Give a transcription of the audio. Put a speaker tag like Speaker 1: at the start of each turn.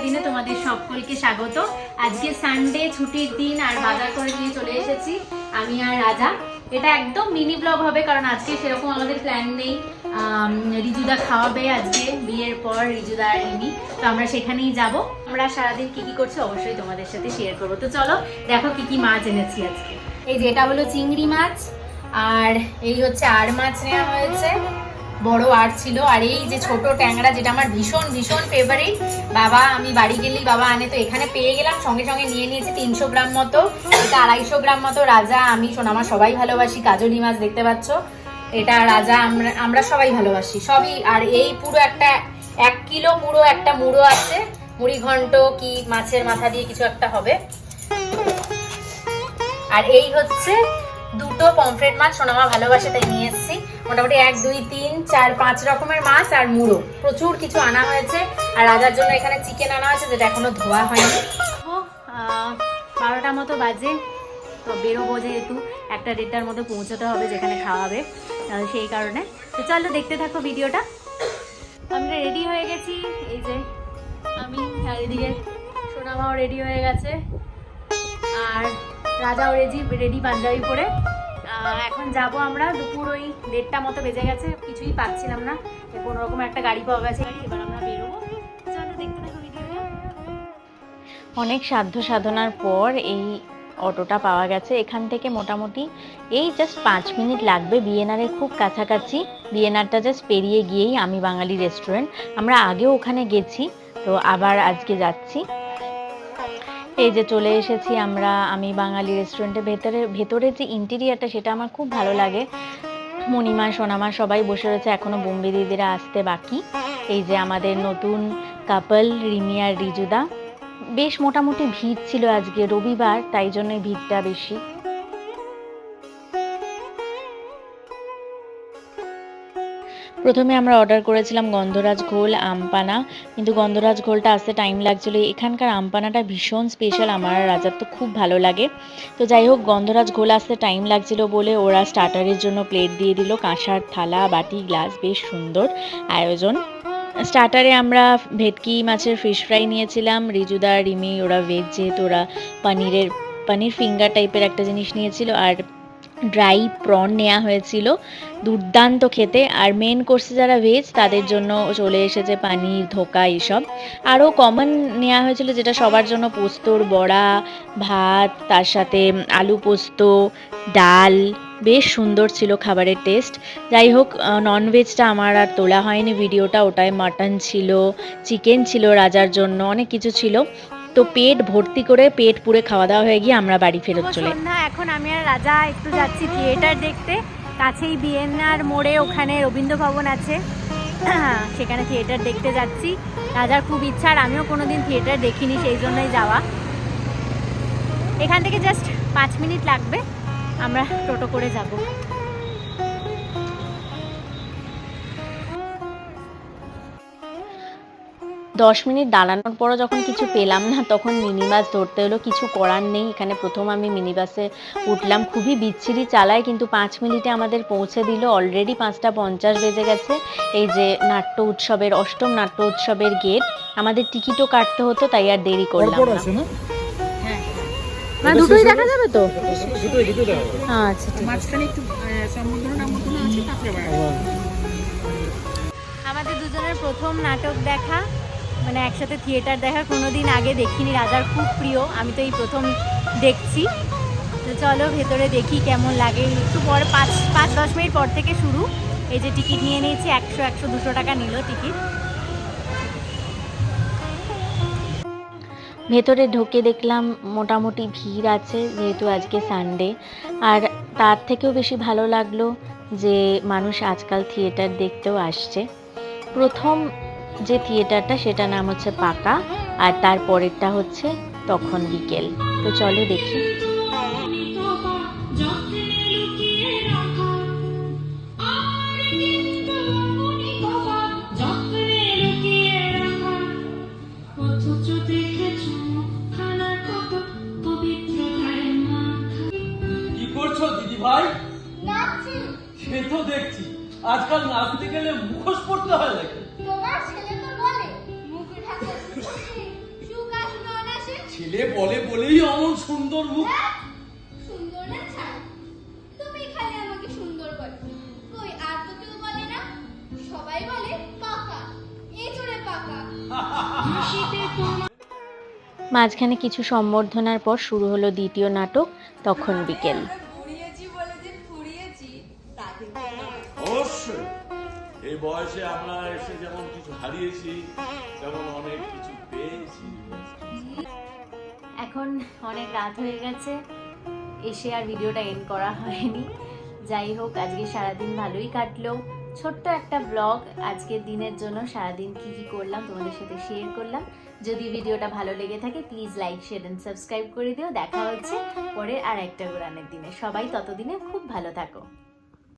Speaker 1: সারাদিনে তোমাদের সকলকে স্বাগত। আজকে সানডে, ছুটির দিন, আর বাজার করে নিয়ে চলে এসেছি আমি আর রাজা। এটা একদম মিনি ব্লগ হবে, কারণ আজকে সেরকম আমাদের প্ল্যান নেই। রিজুদা খাওয়াবে আজকে, বিয়ের পর রিজুদা আর রিমি, তো আমরা সেখানেই যাব। আমরা সারাদিন কি কি করছি অবশ্যই তোমাদের সাথে শেয়ার করবো। তো চলো দেখো কি কি মাছ এনেছি আজকে। এই যে এটা হলো চিংড়ি মাছ, আর এই হচ্ছে আর মাছ নেওয়া হয়েছে, বড় আর ছিল। আর এই যে ছোট ট্যাংরা, যেটা আমার ভীষণ ভীষণ ফেভারিট। বাবা, আমি বাড়ি গেলেই বাবা আনে, তো এখানে পেয়ে গেলাম, সঙ্গে সঙ্গে নিয়ে নিয়েছি 300 গ্রাম মতো। এটা 250 গ্রাম মতো। রাজা, আমি, সোনামা সবাই ভালোবাসি কাজলি মাছ, দেখতে পাচ্ছ। এটা রাজা, আমরা সবাই ভালোবাসি সবই। আর এই পুরো একটা 1 কিলো পুরো একটা মুড়ো আছে, মুড়ি ঘন্ট কি মাছের মাথা দিয়ে কিছু একটা হবে। আর এই হচ্ছে দুটো পমফ্রেট মাছ, সোনামা ভালোবাসে তাই নিয়ে এসেছি। মোটামুটি 1 2 3 4 5 রকমের মাছ আর মুড়ো, প্রচুর কিছু আনা হয়েছে। আর রাজার জন্য এখানে চিকেন আনা হয়েছে, যেটা এখনো ধোয়া হয়নি। 12টা মতো বাজে, তো বেরোবো, যেহেতু 1-1:30টার মধ্যে পৌঁছতে হবে যেখানে খাওয়াবে, সেই কারণে। তো চলো দেখতে থাকো ভিডিওটা। আমরা রেডি হয়ে গেছি, এই যে আমি, আর এদিকে সোনামাও রেডি হয়ে গেছে, আর রাজাও রেডি পাঞ্জাবি পরে। এখন যাব আমরা। দুপুর ওই 1:30টা মতো বেজে গেছে, কিছুই পাচ্ছিলাম না, কোনো রকম একটা গাড়ি পাওয়া গেছে, এবার আমরা বেরোবো। চলো দেখতে থাকো ভিডিওটা।
Speaker 2: অনেক সাধ্য সাধনার পর এই অটোটা পাওয়া গেছে। এখান থেকে মোটামুটি এই জাস্ট 5 মিনিট লাগবে, বিএনআরের খুব কাছাকাছি। বিএনআরটা জাস্ট পেরিয়ে গিয়েই আমি বাঙালি রেস্টুরেন্ট, আমরা আগেও ওখানে গেছি, তো আবার আজকে যাচ্ছি। এই যে চলে এসেছি আমরা আমি বাঙালি রেস্টুরেন্টের ভেতরে যে ইন্টেরিয়ারটা, সেটা আমার খুব ভালো লাগে। মণিমা, সোনামা সবাই বসে রয়েছে, এখনো বোম্বে দিদিরা আসতে বাকি। এই যে আমাদের নতুন কাপল রিমি আর রিজুদা। বেশ মোটামুটি ভিড় ছিল, আজকে রবিবার, তাই জন্যই ভিড়টা বেশি। প্রথমে আমরা অর্ডার করেছিলাম গন্ধরাজ ঘোল, আমপানা, কিন্তু গন্ধরাজ ঘোলটা আসতে টাইম লাগছিল। এখানকার আমপানাটা ভীষণ স্পেশাল, আমার রাজার তো খুব ভালো লাগে। তো যাই হোক, গন্ধরাজ ঘোল আসতে টাইম লাগছিল বলে ওরা স্টার্টারের জন্য প্লেট দিয়ে দিল, কাঁসার থালা, বাটি, গ্লাস, বেশ সুন্দর আয়োজন। স্টার্টারে আমরা ভেটকি মাছের ফিশ ফ্রাই নিয়েছিলাম, রিজুদা, রিমি ওরা ভেজ, যেহেতু ওরা পনির ফিঙ্গার টাইপের একটা জিনিস নিয়েছিল, আর ড্রাই প্রন নেওয়া হয়েছিল, দুর্দান্ত খেতে। আর মেন কোর্সে যারা ভেজ, তাদের জন্য চলে এসেছে পানির ধোকা, এসব। আরও কমন নেওয়া হয়েছিল, যেটা সবার জন্য, পোস্তর বড়া, ভাত, তার সাথে আলু পোস্ত, ডাল। বেশ সুন্দর ছিল খাবারের টেস্ট। যাই হোক, ননভেজটা আমার আর তোলা হয়নি ভিডিওটা, ওটায় মাটন ছিল, চিকেন ছিল রাজার জন্য, অনেক কিছু ছিল। তো পেট ভর্তি করে, পেট পুরে খাওয়া দাওয়া হয়ে গিয়ে আমরা বাড়ি ফেরত চলে।
Speaker 1: এখন আমি আর রাজা একটু যাচ্ছি থিয়েটার দেখতে। কাছেই বিএনআর মোড়ে ওখানে রবীন্দ্র ভবন আছে, সেখানে থিয়েটার দেখতে যাচ্ছি। রাজার খুব ইচ্ছা, আর আমিও কোনোদিন থিয়েটার দেখিনি, সেই জন্যই যাওয়া। এখান থেকে জাস্ট 5 মিনিট লাগবে, আমরা টোটো করে যাব।
Speaker 2: 10 মিনিট দাঁড়ানোর পরও যখন কিছু পেলাম না, তখন মিনি বাস ধরতে হলো, কিছু করার নেই। এখানে প্রথম আমি মিনি বাসে উঠলাম, খুবই বিচ্ছিরি চালায়, কিন্তু 5 মিনিটে আমাদের পৌঁছে দিল। অলরেডি 5:50 বেজে গেছে। এই যে নাট্য উৎসবের, 8ম নাট্য উৎসবের গেট, আমাদের টিকিটও কাটতে হতো, তাই আর দেরি করলাম না।
Speaker 1: মানে দুটোই দেখা যাবে তো?
Speaker 2: আচ্ছা,
Speaker 1: মাঝখানে একটু সম্বোধনা আছে, তারপরে আমাদের দুজনের প্রথম নাটক দেখা, মানে একসাথে থিয়েটার দেখা, কোনোদিন আগে দেখিনি। রাজার খুব প্রিয়, আমি তো এই প্রথম দেখছি। তো চলো ভেতরে দেখি কেমন লাগে। একটু পর 5-10 মিনিট পর থেকে শুরু। এই যে টিকিট নিয়ে নিয়েছি, 100-200 টাকা নিল টিকিট।
Speaker 2: ভেতরে ঢুকে দেখলাম মোটামুটি ভিড় আছে, যেহেতু আজকে সানডে। আর তার থেকেও বেশি ভালো লাগলো যে মানুষ আজকাল থিয়েটার দেখতেও আসছে। প্রথম যে থিয়েটারটা, সেটা নাম হচ্ছে পাকা, আর তার পরেরটা হচ্ছে তখন বিকেল। তো চলো দেখি।
Speaker 3: কি করছো দিদি ভাই? সে তো দেখছি, আজকাল নাচতে গেলে মুখোশ পড়তে হয় নাকি?
Speaker 4: তোমার ছেলে তো বলে মুখ ঢাকা।
Speaker 3: সে বলে বলেই অমন সুন্দর মুখ।
Speaker 4: সুন্দর না ছাড়, তুমি খালি আমাকে সুন্দর বলো, কই আর তো কেউ বলে না, সবাই বলে পাকা, এই জোরে পাকা।
Speaker 2: মাঝখানে কিছু সম্বর্ধনার পর শুরু হলো দ্বিতীয় নাটক, তখন বিকেল।
Speaker 5: ফুরিয়েছি বলে যে ফুরিয়েছি তা কিন্তু নয়।
Speaker 6: অবশ্যই এই বয়সে আমরা এসে যেমন কিছু হারিয়েছি তেমন অনেক কিছু পেয়েছি।
Speaker 1: এখন অনেক রাত হয়ে গেছে, এসে আর ভিডিওটা এন্ড করা হয়নি। যাই হোক, আজকে সারাদিন ভালোই কাটলো। ছোট্ট একটা ব্লগ আজকের দিনের জন্য, সারাদিন কি কি করলাম তোমাদের সাথে শেয়ার করলাম। যদি ভিডিওটা ভালো লেগে থাকে please like, share and subscribe করে দিও। দেখা হচ্ছে পরের আর একটা ঘোরানোর দিনে। সবাই ততদিনে খুব ভালো থাকো।